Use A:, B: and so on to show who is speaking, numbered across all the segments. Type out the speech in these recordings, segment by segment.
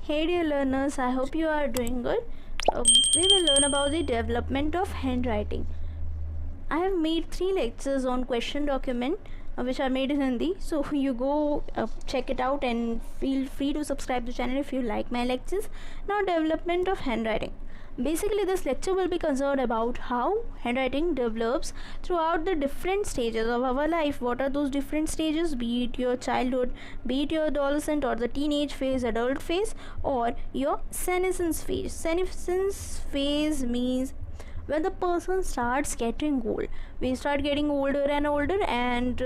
A: Hey dear learners, I hope you are doing good. We will learn about the development of handwriting. I have made 3 lectures on question document which are made in Hindi. So you go check it out and feel free to subscribe to the channel if you like my lectures. Now, development of handwriting. Basically, this lecture will be concerned about how handwriting develops throughout the different stages of our life. What are those different stages? Be it your childhood, be it your adolescent or the teenage phase, adult phase, or your senescence phase. Senescence phase means when the person starts getting old. We start getting older and older, and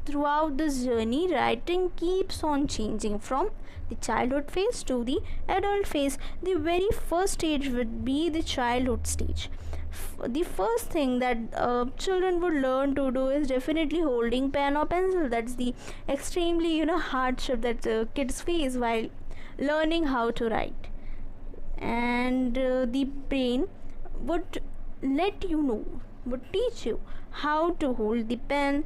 A: throughout this journey, writing keeps on changing from the childhood phase to the adult phase. The very first stage would be the childhood stage. The first thing that children would learn to do is definitely holding pen or pencil. That's the extremely hardship that kids face while learning how to write. And the brain would would teach you how to hold the pen,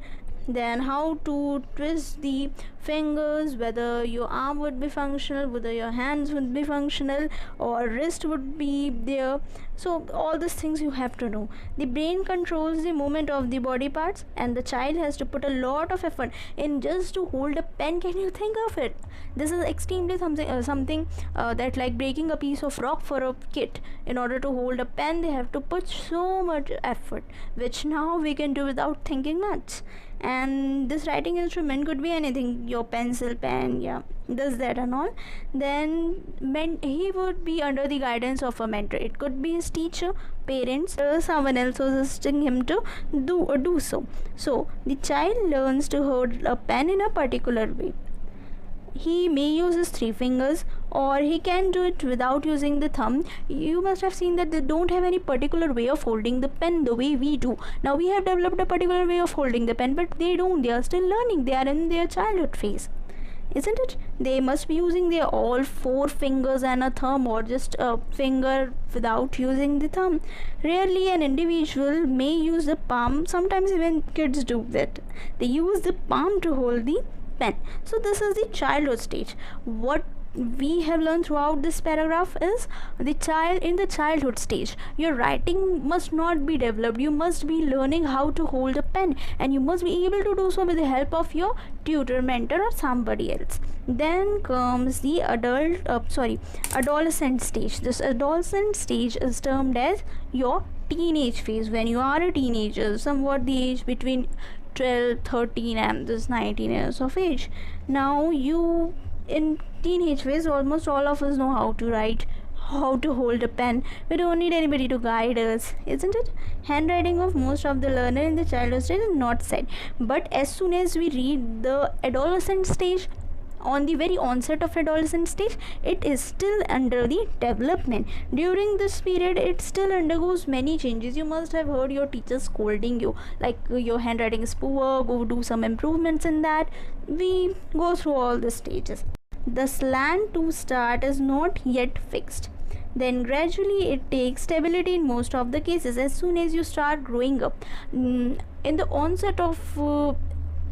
A: then how to twist the fingers, whether your arm would be functional, whether your hands would be functional, or wrist would be there. So all these things you have to know. The brain controls the movement of the body parts, and the child has to put a lot of effort in just to hold a pen. Can you think of it? This is extremely something that like breaking a piece of rock for a kid. In order to hold a pen, they have to put so much effort, which now we can do without thinking much. And this writing instrument could be anything, your pencil, pen, this, that and all. Then he would be under the guidance of a mentor. It could be his teacher, parents, or someone else assisting him to do so. So the child learns to hold a pen in a particular way. He may use his 3 fingers, or he can do it without using the thumb. You must have seen that they don't have any particular way of holding the pen the way we do. Now we have developed a particular way of holding the pen, but they don't. They are still learning. They are in their childhood phase, isn't it? They must be using their all 4 fingers and a thumb, or just a finger without using the thumb. Rarely an individual may use the palm. Sometimes even kids do that. They use the palm to hold the pen. So this is the childhood stage. What we have learned throughout this paragraph is the child in the childhood stage. Your writing must not be developed. You must be learning how to hold a pen, and you must be able to do so with the help of your tutor, mentor, or somebody else. Then comes the adolescent stage. This adolescent stage is termed as your teenage phase. When you are a teenager, somewhat the age between 12, 13 and this 19 years of age. Now you in teenage phase, almost all of us know how to write, how to hold a pen. We don't need anybody to guide us, isn't it? Handwriting of most of the learner in the childhood stage is not set, but as soon as we reach the adolescent stage, on the very onset of adolescent stage, it is still under the development. During this period, it still undergoes many changes. You must have heard your teacher scolding you like your handwriting is poor, go do some improvements in that. We go through all the stages. The slant to start is not yet fixed. Then gradually it takes stability in most of the cases. As soon as you start growing up, in the onset of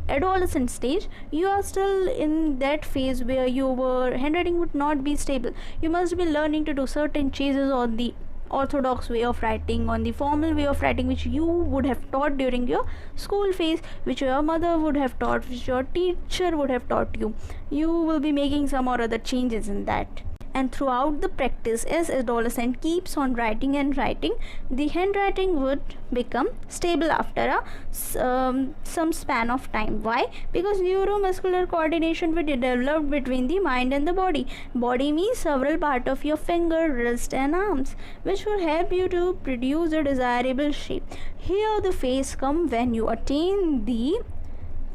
A: adolescent stage, you are still in that phase where your handwriting would not be stable. You must be learning to do certain changes on the orthodox way of writing, on the formal way of writing, which you would have taught during your school phase, which your mother would have taught, which your teacher would have taught you. You will be making some or other changes in that. And throughout the practice, as adolescent keeps on writing and writing, the handwriting would become stable after some span of time. Why? Because neuromuscular coordination will develop between the mind and the body. Body means several parts of your finger, wrist and arms, which will help you to produce a desirable shape. Here the phase comes when you attain the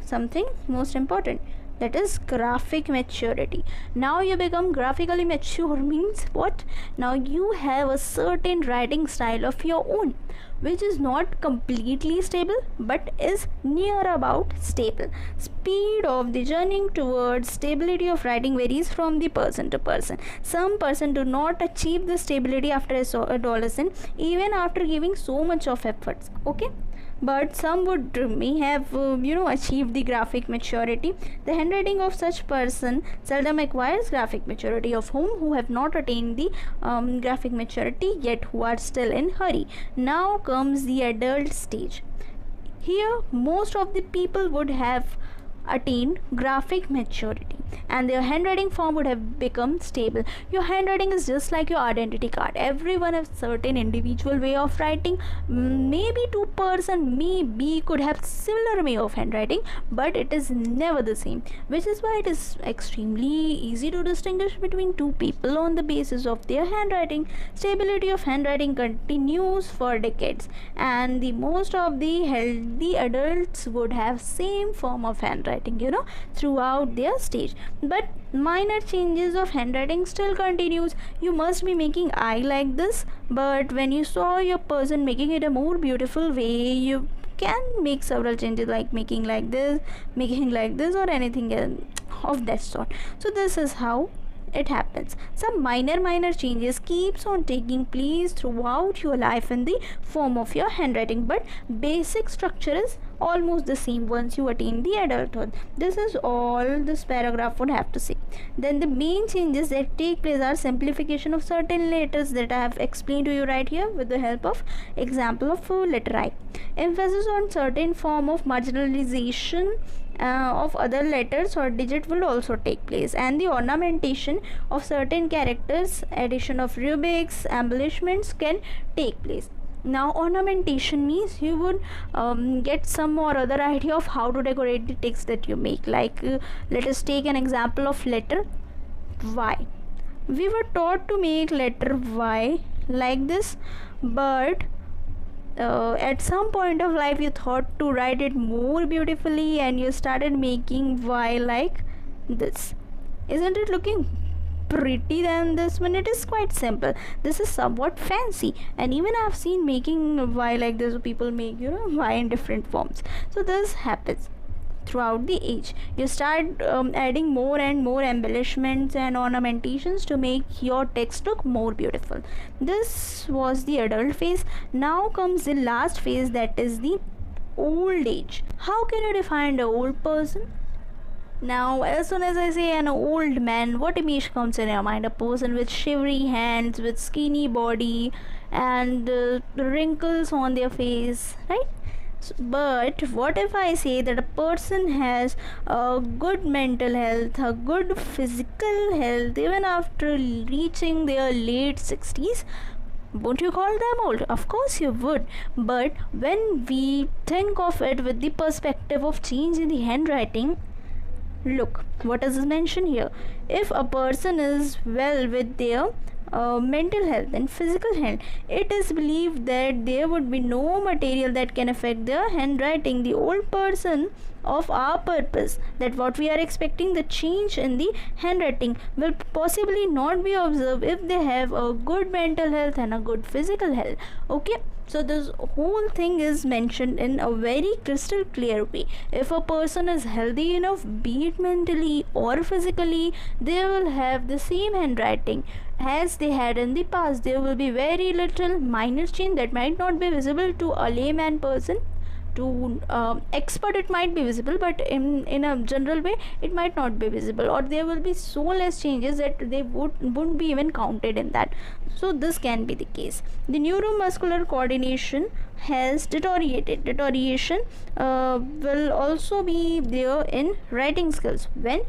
A: something most important, that is graphic maturity. Now you become graphically mature means what? Now you have a certain writing style of your own, which is not completely stable but is near about stable. Speed of the journey towards stability of writing varies from the person to person. Some person do not achieve the stability after adolescence, even after giving so much of efforts. Okay, but some would may have achieved the graphic maturity. The handwriting of such person seldom acquires graphic maturity, of whom who have not attained the graphic maturity yet, who are still in hurry. Now comes the adult stage. Here most of the people would have attained graphic maturity and their handwriting form would have become stable. Your handwriting is just like your identity card. Everyone has certain individual way of writing. Maybe two person maybe could have similar way of handwriting, but it is never the same, which is why it is extremely easy to distinguish between two people on the basis of their handwriting. Stability of handwriting continues for decades, and the most of the healthy adults would have same form of handwriting throughout their stage. But minor changes of handwriting still continues. You must be making I like this, but when you saw your person making it a more beautiful way, you can make several changes like making like this, or anything else of that sort. So this is how it happens. Some minor changes keeps on taking place throughout your life in the form of your handwriting, but basic structure is almost the same once you attain the adulthood. This is all this paragraph would have to say. Then the main changes that take place are simplification of certain letters that I have explained to you right here with the help of example of letter I. Emphasis on certain form of marginalization of other letters or digit will also take place, and the ornamentation of certain characters, addition of rubrics, embellishments can take place. Now ornamentation means you would get some or other idea of how to decorate the text that you make. Like let us take an example of letter Y. We were taught to make letter Y like this, but at some point of life you thought to write it more beautifully and you started making Y like this. Isn't it looking pretty than this one? It is quite simple. This is somewhat fancy, and even I've seen making Y like this. People make Y in different forms. So this happens throughout the age. You start adding more and more embellishments and ornamentations to make your text look more beautiful. This was the adult phase. Now comes the last phase, that is the old age. How can you define the old person? Now as soon as I say an old man, what image comes in your mind? A person with shivery hands, with skinny body, and wrinkles on their face, right? But what if I say that a person has a good mental health, a good physical health, even after reaching their late 60s? Won't you call them old? Of course you would. But when we think of it with the perspective of change in the handwriting, look what is mentioned here. If a person is well with their mental health and physical health, it is believed that there would be no material that can affect their handwriting. The old person of our purpose, that what we are expecting, the change in the handwriting will possibly not be observed if they have a good mental health and a good physical health. Okay, so this whole thing is mentioned in a very crystal clear way. If a person is healthy enough, be it mentally or physically, they will have the same handwriting as they had in the past. There will be very little minor change that might not be visible to a layman person. To expert it might be visible, but in a general way it might not be visible, or there will be so less changes that they wouldn't be even counted in that. So this can be the case. The neuromuscular coordination has deterioration will also be there in writing skills when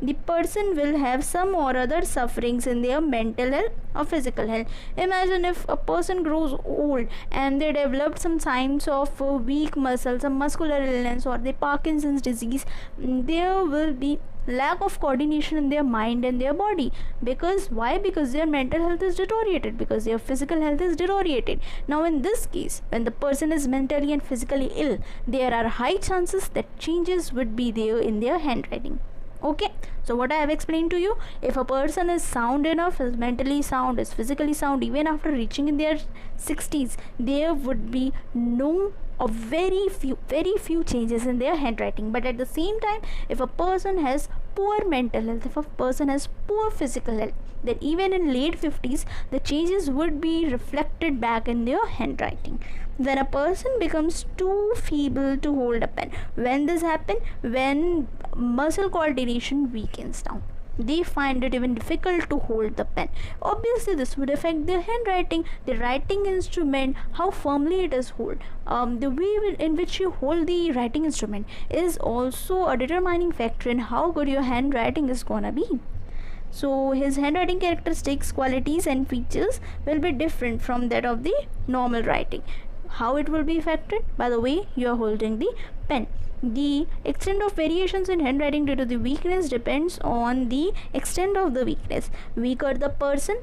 A: the person will have some or other sufferings in their mental health or physical health. Imagine if a person grows old and they developed some signs of weak muscles, some muscular illness, or the Parkinson's disease. There will be lack of coordination in their mind and their body. Because why? Because their mental health is deteriorated, because their physical health is deteriorated. Now in this case, when the person is mentally and physically ill, there are high chances that changes would be there in their handwriting. Okay, so what I have explained to you, if a person is sound enough, is mentally sound, is physically sound, even after reaching in their 60s, there would be no or very few changes in their handwriting. But at the same time, if a person has poor mental health, if a person has poor physical health, then even in late 50s the changes would be reflected back in their handwriting. When a person becomes too feeble to hold a pen, when this happens, when muscle coordination weakens down, they find it even difficult to hold the pen. Obviously this would affect their handwriting, the writing instrument, how firmly it is hold. The way in which you hold the writing instrument is also a determining factor in how good your handwriting is gonna be. So his handwriting characteristics, qualities and features will be different from that of the normal writing. How it will be affected? By the way you are holding the pen. The extent of variations in handwriting due to the weakness depends on the extent of the weakness. Weaker the person,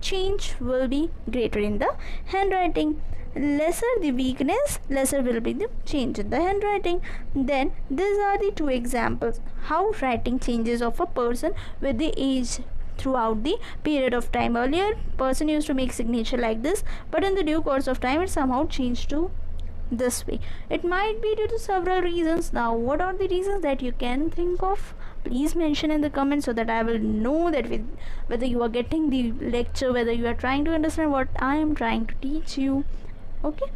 A: change will be greater in the handwriting. Lesser the weakness, lesser will be the change in the handwriting. Then these are the two examples how writing changes of a person with the age throughout the period of time. Earlier person used to make signature like this, but in the due course of time it somehow changed to this way. It might be due to several reasons. Now what are the reasons that you can think of? Please mention in the comments so that I will know that whether you are getting the lecture, whether you are trying to understand what I am trying to teach you. Okay,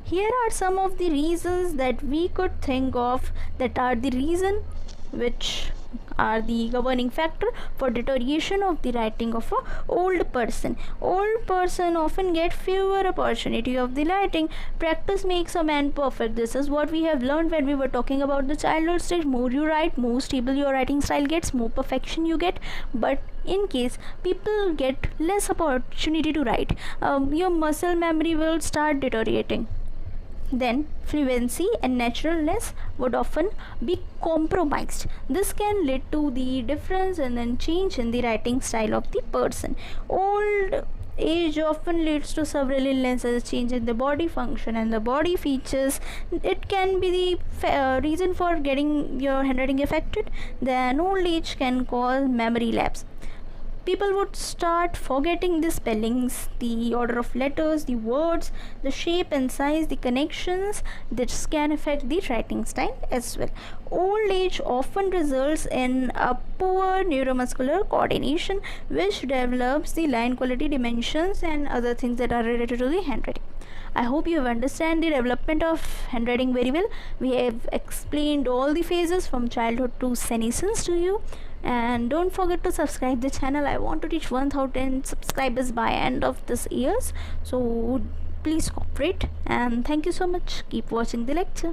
A: here are some of the reasons that we could think of that are the reason which are the governing factor for deterioration of the writing of a old person. Old person often get fewer opportunity of the writing. Practice makes a man perfect. This is what we have learned when we were talking about the childhood stage. More you write, more stable your writing style gets, more perfection you get. But in case people get less opportunity to write, your muscle memory will start deteriorating. Then fluency and naturalness would often be compromised. This can lead to the difference and then change in the writing style of the person. Old age often leads to several illnesses, change in the body function and the body features. It can be the reason for getting your handwriting affected. Then old age can cause memory lapse. People would start forgetting the spellings, the order of letters, the words, the shape and size, the connections. This can affect the writing style as well. Old age often results in a poor neuromuscular coordination, which develops the line quality, dimensions and other things that are related to the handwriting. I hope you understand the development of handwriting very well. We have explained all the phases from childhood to senescence to you. And don't forget to subscribe the channel. I want to reach 1000 subscribers by end of this year, so please cooperate, and thank you so much. Keep watching the lecture.